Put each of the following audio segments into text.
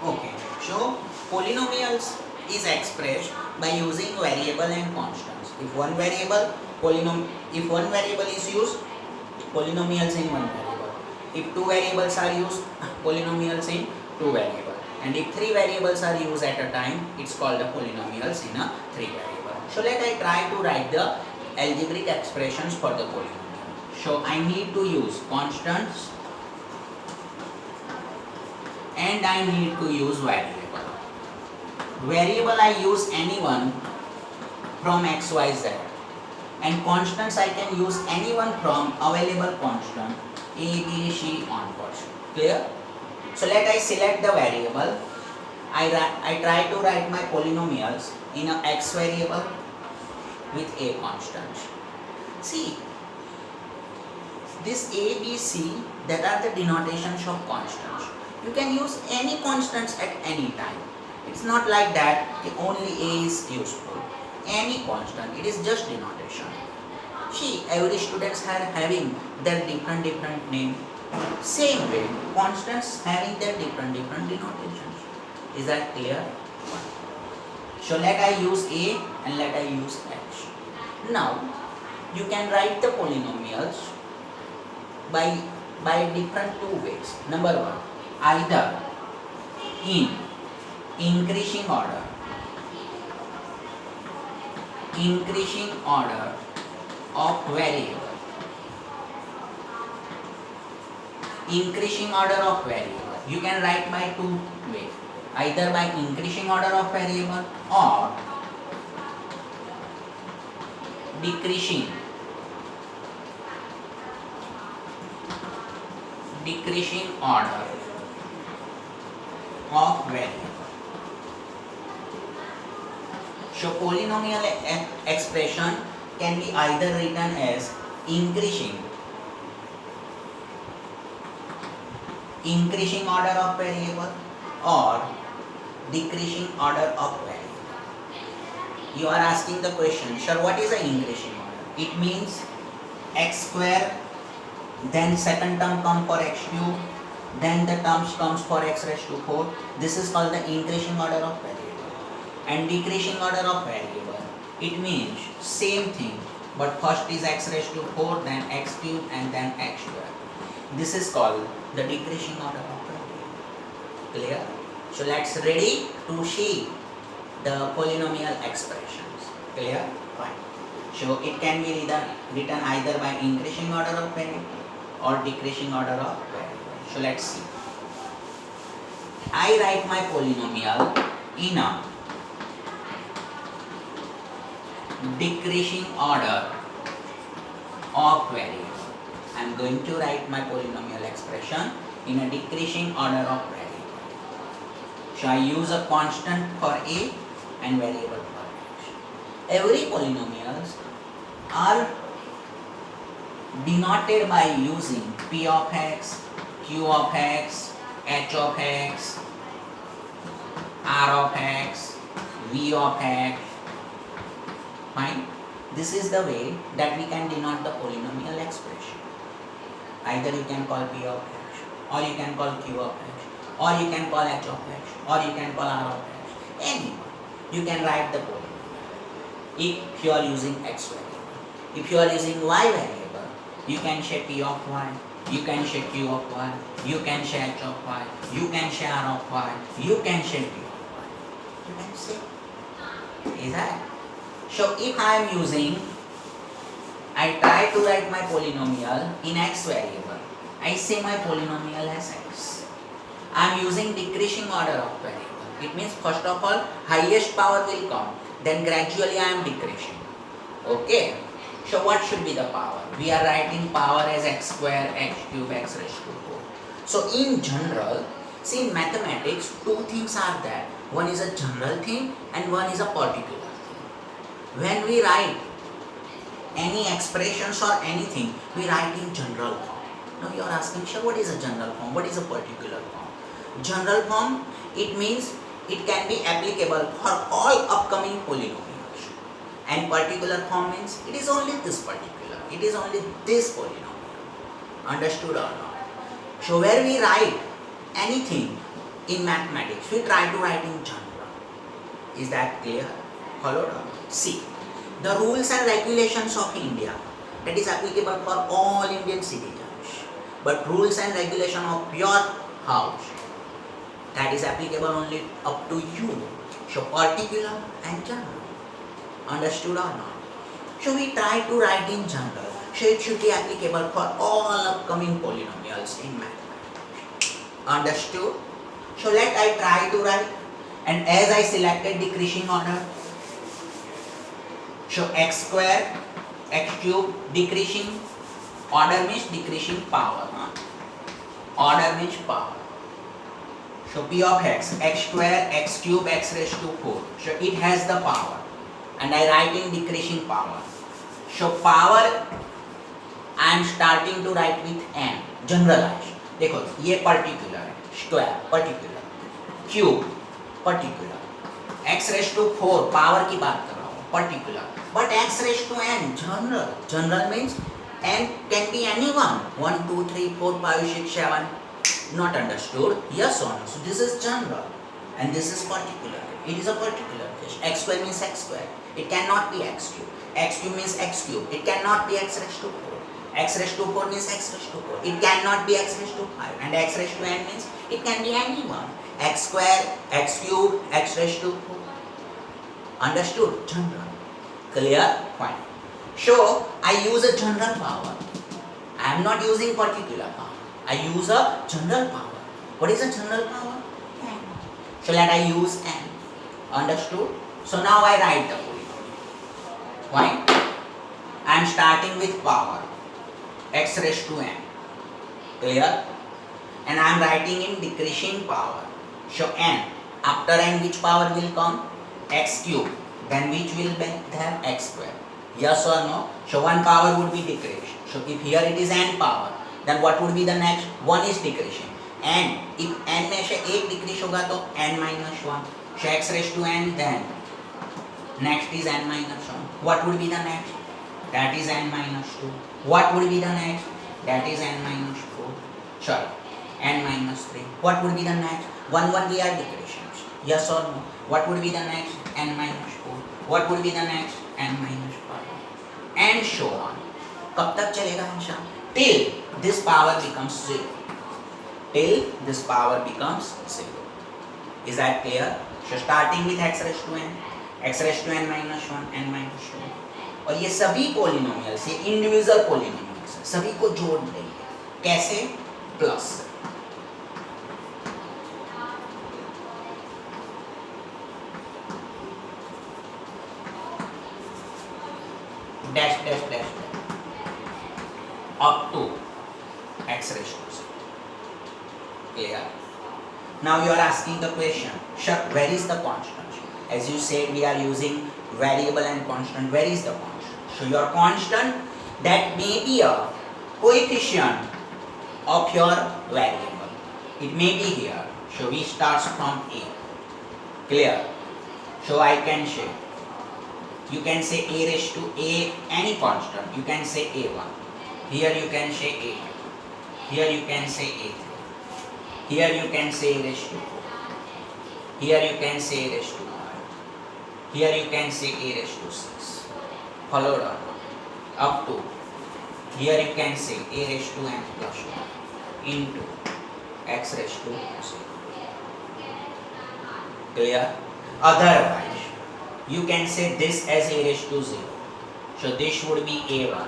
Okay, so polynomials is expressed by using variable and constants. If one variable is used, polynomials in one variable. If two variables are used, polynomials in two variable. And if three variables are used at a time, it's called the polynomials in a three variable. So let I try to write the algebraic expressions for the polynomial. So I need to use constants and I need to use variable. Variable I use anyone from x, y, z, and constants I can use anyone from available constant a, b, c onwards. Clear? So let I select the variable. I try to write my polynomials in a x variable with a constant. See, this a, b, c, that are the denotations of constants. You can use any constants at any time. It's not like that only a is useful. Any constant, it is just denotation. See, every students are having their different name. Same way, constants having their different denotations. Is that clear? So let I use a and let I use h. Now, you can write the polynomials by different two ways. Number one, either in increasing order of variable. Increasing order of variable. You can write by two ways. Either by increasing order of variable or decreasing order of variable. So polynomial expression can be either written as increasing order of variable or decreasing order of variable. You are asking the question, sir, what is an increasing order? It means x square, then second term comes for x cube, then the terms comes for x raised to 4. This is called the increasing order of variable. And decreasing order of variable, it means same thing, but first is x raised to 4, then x cube, and then x square. This is called the decreasing order of variable. Clear? So let's ready to see the polynomial expressions. Clear? Fine. So it can be written either by increasing order of variable or decreasing order of variable. So let's see. I write my polynomial in a decreasing order of variable. I am going to write my polynomial expression in a decreasing order of variable. So I use a constant for a and variable for x. Every polynomials are denoted by using p of x, q of x, h of x, r of x, v of x. Fine. This is the way that we can denote the polynomial expression. Either you can call p of x, or you can call q of x, or you can call h of x, or you can call r of x. Anyone. You can write the polynomial. If you are using x variable. If you are using y variable, you can say p of y, you can say q of y, you can say h of y, you can say r of y, you can say p of y. You can say. Is that? So if I am using, I try to write my polynomial in x variable. I say my polynomial as x. I am using decreasing order of variable. It means first of all, highest power will come. Then gradually I am decreasing. Okay. So what should be the power? We are writing power as x square, x cube, x raised to 4. So in general, see in mathematics, two things are there. One is a general thing and one is a particular thing. When we write any expressions or anything, we write in general form. Now you are asking, sure, what is a general form? What is a particular form? General form, it means it can be applicable for all upcoming polynomials. And particular form means it is only this particular. It is only this polynomial. Understood or not? So where we write anything in mathematics, we try to write in general. Is that clear? Followed up. See, the rules and regulations of India, that is applicable for all Indian citizens. But rules and regulation of your house, that is applicable only up to you. So particular and general. Understood or not? So we try to write in general. So it should be applicable for all upcoming polynomials in mathematics. Understood? So let I try to write. And as I selected decreasing order, so x square, x cube, decreasing order means decreasing power. Order means power. So p of x square, x cube, x raised to 4. So it has the power. And I write in decreasing power. So power I am starting to write with n. Generalize. देखो ये particular है. Square particular. Cube particular. x raised to 4 power की बात कर रहा हूँ. Particular. But x raised to n general. General means n can be anyone. 1, 2, 3, 4, 5, 6, 7. Not understood? Yes or no? So this is general. And this is particular. It is a particular case. X square means x square. It cannot be x cube. X cube means x cube. It cannot be x raised to 4. X raised to 4 means x raised to 4. It cannot be x raised to 5. And x raised to n means it can be anyone. X square, x cube, x raised to 4. Understood? General. Clear? Fine. So, I use a general power. I am not using particular power. I use a general power. What is a general power? N. So, let I use n. Understood? So, now I write the polynomial. Why? I am starting with power. X raised to n. Clear? And I am writing in decreasing power. So n. After n which power will come? X cube. Then which will be there? X square. Yes or no? So one power would be decreased. So if here it is n power, then what would be the next? 1 is decreasing. n. If n में से 1 decrease होगा तो n minus 1. So x raised to n, then next is n minus 1. What would be the next? That is n minus 2. What would be the next? That is n minus 4. Sorry, n minus 3. What would be the next? 1 we are decreasing. Yes or no? What would be the next? N minus 4. What would be the next? N minus 5. And so on. कब तक चलेगा ऐसा? Till this power becomes 0. Till this power becomes 0. Is that clear? So starting with x raised to n, x raised to n minus 1, n minus 2. और ये सभी polynomials, ये individual polynomials सभी को जोड़ देंगे. कैसे? Plus. Dash dash dash up to x raised to 0. Clear? Now you are asking the question, sure, where is the constant? As you said, we are using variable and constant. Where is the constant? So your constant, that may be a coefficient of your variable. It may be here. So we start from a. Clear? So I can say, you can say a raised to a, any constant. You can say a1. Here you can say a2. Here you can say a3. Here you can say a raised to 4. Here you can say a raised to 5. Here you can say a raised to 6. Followed on. Up to. Here you can say a raised to n plus 1 into x raised to 0. Clear? Otherwise, you can say this as a raised to 0. So this would be a1.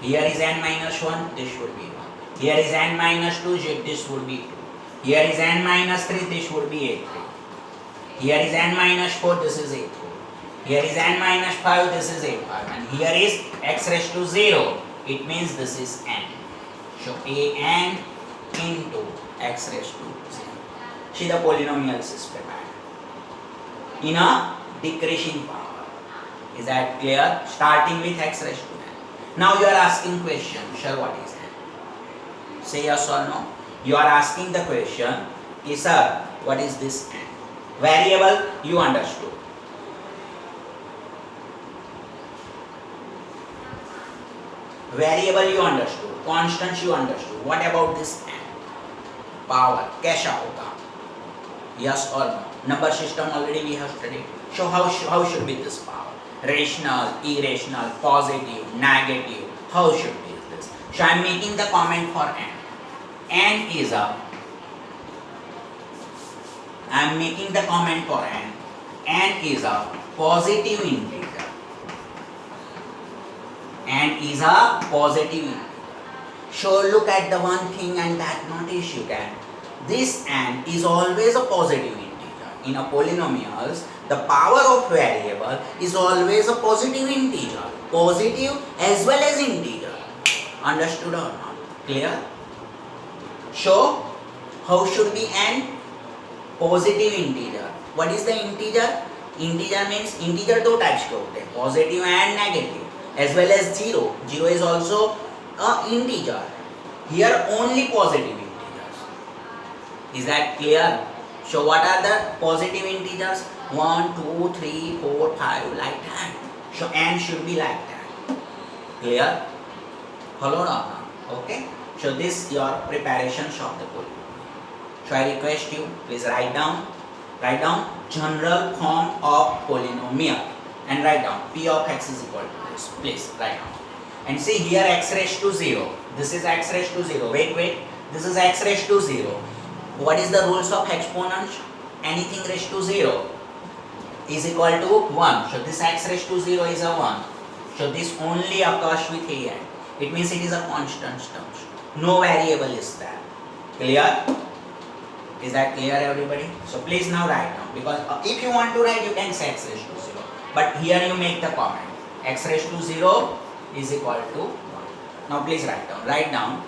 Here is n minus 1, this would be 1. Here is n minus 2, this would be 2. Here is n minus 3, this would be a3. Here is n minus 4, this is a4. Here is n minus 5, this is a5. And here is x raised to 0. It means this is n. So an into x raised to 0. See, the polynomials is prepared in a decreasing power. Is that clear? Starting with x raised to n. Now you are asking question, sir, what is n? Say yes or no. You are asking the question, sir, what is this n? Variable, you understood. Variable you understood. Constants you understood. What about this n? Power. कैसा होगा? Yes or no? Number system already we have studied. So how should be this power? Rational, irrational, positive, negative. How should be this? So I am making the comment for n. N is a. I am making the comment for n. N is a positive integer. N is a positive integer. So look at the one thing and that notice you can. This n is always a positive integer. In a polynomials, the power of variable is always a positive integer. Positive as well as integer. Understood or not? Clear? So, how should be n? Positive integer. What is the integer? Integer means integer दो types के होते हैं, positive and negative, as well as zero. Zero is also a integer. Here only positive integers. Is that clear? So what are the positive integers? 1, 2, 3, 4, 5 like that. So n should be like that. Clear? Follow or not? Okay. So this your preparations of the polynomial. So I request you please write down general form of polynomial and write down p of x is equal to this. Please write down. And see here x raised to 0. This is x raised to 0. Wait. This is x raised to 0. What is the rules of exponents? Anything raised to 0 is equal to 1. So this x raised to 0 is a 1. So this only occurs with a n. It means it is a constant term. No variable is there. Clear? Is that clear everybody? So please now write down, because if you want to write you can say x raised to 0. But here you make the comment. X raised to 0 is equal to 1. Now please write down. Write down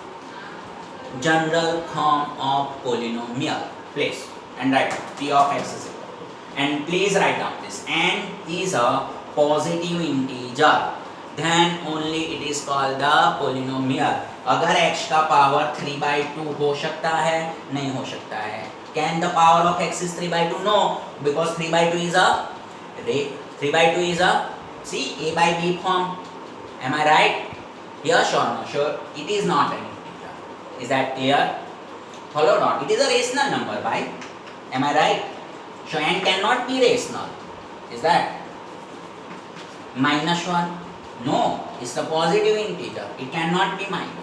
general form of polynomial. Please. And write down p of x is equal to. And please write down this. N is a positive integer. Then only it is called the polynomial. अगर x का power 3/2 हो सकता है? नहीं हो सकता है. Can the power of x is 3/2? No, because 3/2 is a 3/2 is a a by b form. Am I right? Yes or no? Sure. It is not an integer. Is that clear? Follow or not? It is a rational number, by. Am I right? So n cannot be rational. Is that -1? No, it's a positive integer. It cannot be -1.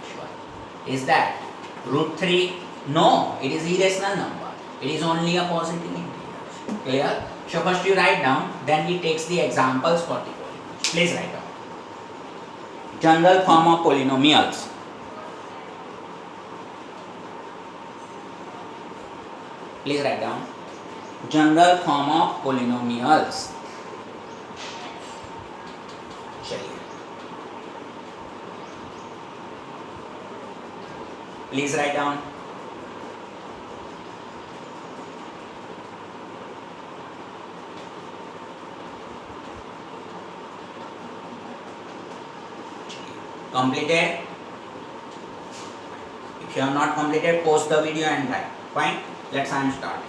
Is that √3? No, it is irrational number. It is only a positive integer. Clear? So first you write down, then we takes the examples for the polynomials. Please write down. General form of polynomials. Please write down. General form of polynomials. Please write down. Completed? If you have not completed, pause the video and write. Fine? Let's start.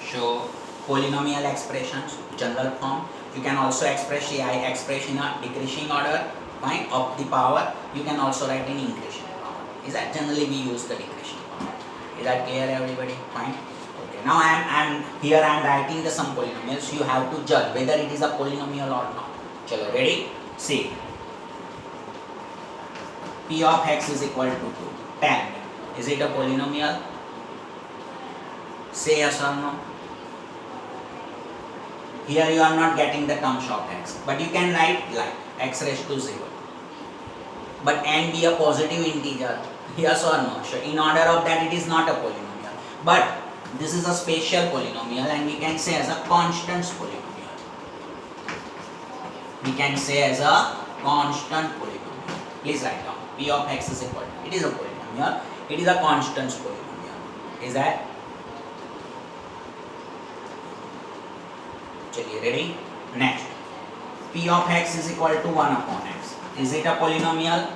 So, polynomial expressions, general form. You can also express in a decreasing order. Fine, of the power. You can also write in increasing power. Is that generally we use the decreasing power? Is that clear everybody? Fine. Okay. Now I am writing the some polynomials. You have to judge whether it is a polynomial or not. Chalo, ready? See. P of x is equal to 2. 10. Is it a polynomial? Say yes or no. Here you are not getting the terms of x, but you can write like x raised to 0. But n be a positive integer, yes or no? So in order of that it is not a polynomial. But this is a special polynomial and we can say as a constant polynomial. We can say as a constant polynomial. Please write down. P of x is equal to, it is a polynomial. It is a constant polynomial. Is that? Chaliye, ready? Next. P of x is equal to 1 upon x. Is it a polynomial?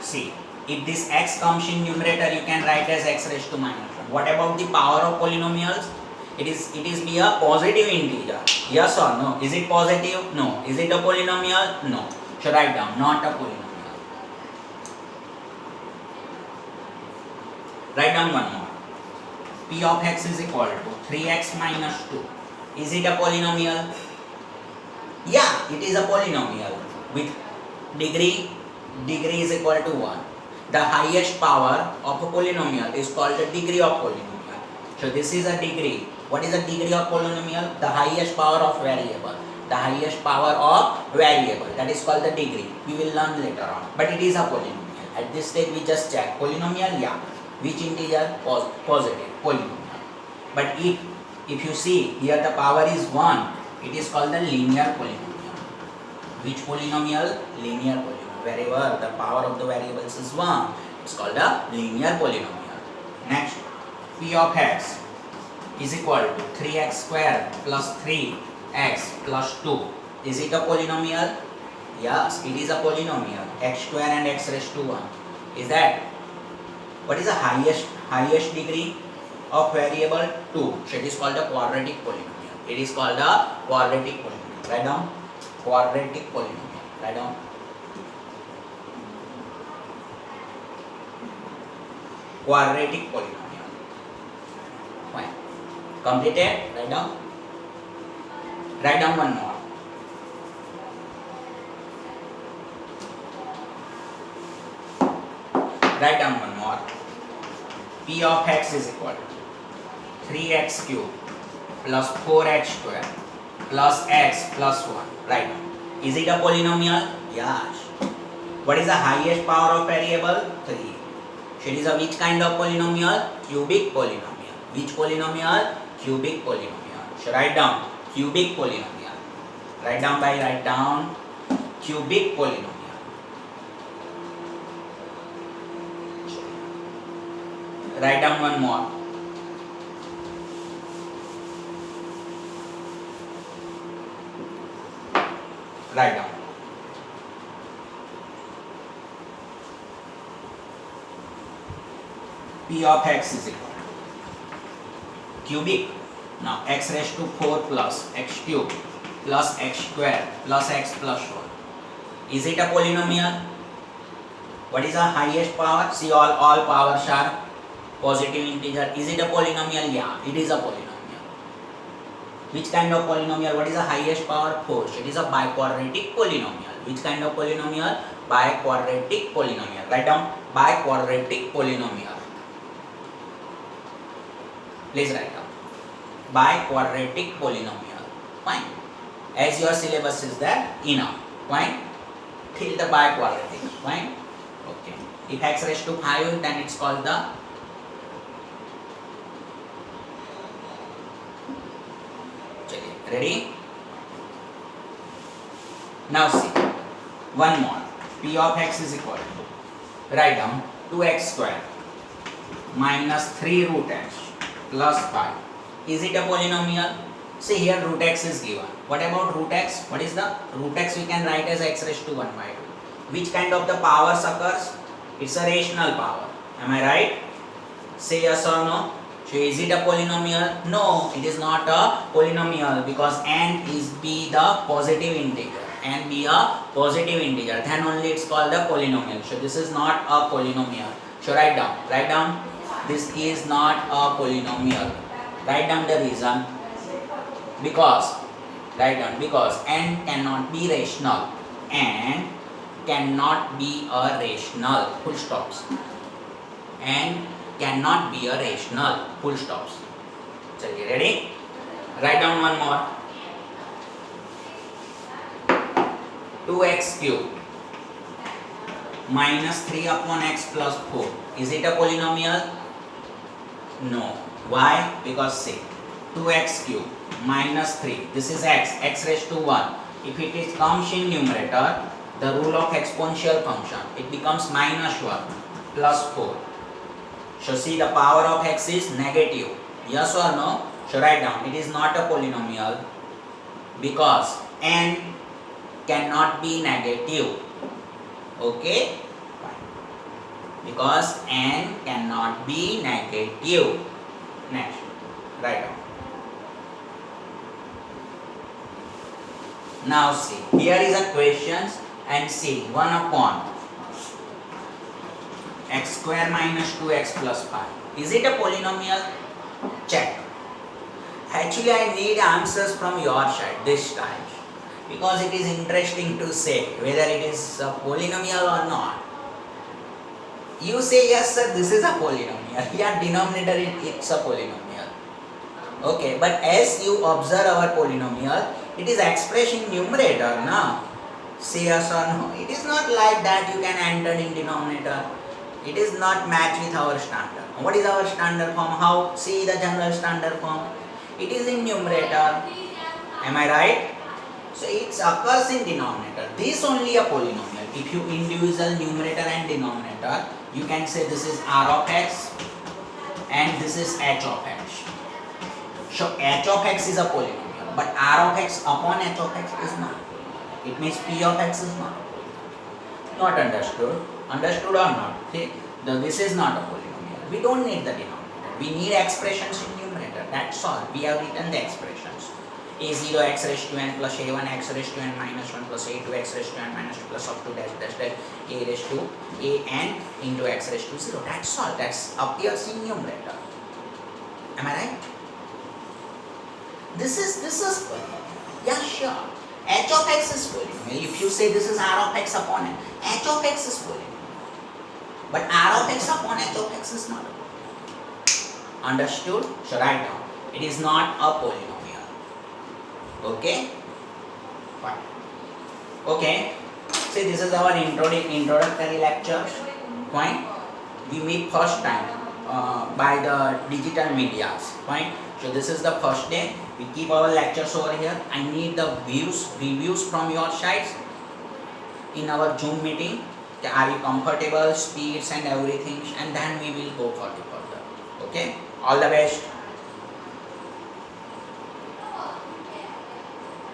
See, if this x comes in numerator, you can write as x raised to -1. What about the power of polynomials? It is be a positive integer. Yes or no? Is it positive? No. Is it a polynomial? No. So write down, not a polynomial. Write down one more. P of x is equal to 3x minus 2. Is it a polynomial? Yeah, it is a polynomial with degree is equal to 1. The highest power of a polynomial is called the degree of polynomial. So this is a degree. What is the degree of polynomial? The highest power of variable. The highest power of variable. That is called the degree. We will learn later on. But it is a polynomial. At this stage we just check. Polynomial, yeah. Which integer? Positive. Polynomial. But if you see here the power is 1, it is called the linear polynomial. Which polynomial? Linear polynomial. Wherever the power of the variables is 1, it's called a linear polynomial. Next, P of x is equal to 3x square plus 3x plus 2. Is it a polynomial? Yes, it is a polynomial. X square and x raised to 1. Is that? What is the highest degree of variable? 2. So it is called a quadratic polynomial. It is called a quadratic polynomial. Write down. Quadratic polynomial. Write down. Quadratic polynomial. Fine. Completed? Write down. Write down one more. Write down one more. P of x is equal to 3x cube plus 4x square plus x plus 1. Write down. Is it a polynomial? Yes. What is the highest power of variable? 3. So it is a which kind of polynomial? Cubic polynomial. Which polynomial? Cubic polynomial. So write down cubic polynomial. Write down cubic polynomial. Write down one more. Write down. P of x is equal to cubic. Now x raised to 4 plus x cube plus x square plus x plus 1. Is it a polynomial? What is the highest power? See, all powers are positive integer. Is it a polynomial? Yeah, it is a polynomial. Which kind of polynomial? What is the highest power? 4. So it is a biquadratic polynomial. Which kind of polynomial? Biquadratic polynomial. Write down biquadratic polynomial. Please write down. Biquadratic polynomial. Fine. As your syllabus is there, enough. Fine. Till the biquadratic. Fine. Okay. If x raised to 5, then it's called the ready? Now see. One more. P of x is equal to, write down 2x square minus 3 root x plus 5. Is it a polynomial? See here root x is given. What about root x? What is the root x? We can write as x raised to 1 by 2. Which kind of the powers occurs? It's a rational power. Am I right? Say yes or no. So is it a polynomial? No, it is not a polynomial because n is be the positive integer. N be a positive integer. Then only it's called a polynomial. So this is not a polynomial. So write down. Write down. This is not a polynomial. Write down the reason. Because, write down, because n cannot be rational. N cannot be a rational. Full stops. N cannot be a rational. Full stops. Chaliye, ready? Write down one more. 2x cube minus 3 upon x plus 4. Is it a polynomial? No. Why? Because say 2x cube minus 3. This is x raised to 1. If it is comes in numerator, the rule of exponential function, it becomes minus 1 plus 4. So see the power of x is negative. Yes or no? So write down. It is not a polynomial because n cannot be negative. Okay? Because n cannot be negative. Next. Write down. Now see. Here is a question and see 1 upon x square minus 2x plus 5. Is it a polynomial? Check. Actually, I need answers from your side this time, because it is interesting to say whether it is a polynomial or not. You say yes sir, this is a polynomial. Yeah, denominator it's a polynomial. Okay, but as you observe our polynomial, it is expressed in numerator now. Say yes or no. It is not like that you can enter in denominator. It is not match with our standard. What is our standard form? How? See the general standard form. It is in numerator. Am I right? So it occurs in denominator. This only a polynomial. If you individual numerator and denominator, you can say this is r of x and this is h of x. So h of x is a polynomial, but r of x upon h of x is not. It means p of x is not. Not understood? Understood or not? See, this is not a polynomial. We don't need the denominator. We need expressions in numerator. That's all. We have written the expressions. a0 x raised to n plus a1 x raised to n minus 1 plus a2 x raised to n minus 2 plus up to dash dash dash a raised to a n into x raised to 0. That's all. That's appears in numerator. Am I right? This is polynomial. Yeah, sure. H of x is polynomial. If you say this is r of x upon n, h of x is polynomial. But r of x upon h of x is not a polynomial. Understood? So write down. It is not a polynomial. Okay? Fine. Okay. See, this is our introductory lecture. Fine. We meet first time by the digital medias. Fine. So this is the first day. We keep our lectures over here. I need the reviews from your sides in our Zoom meeting. Are you comfortable, speeds and everything, and then we will go further. Okay. All the best.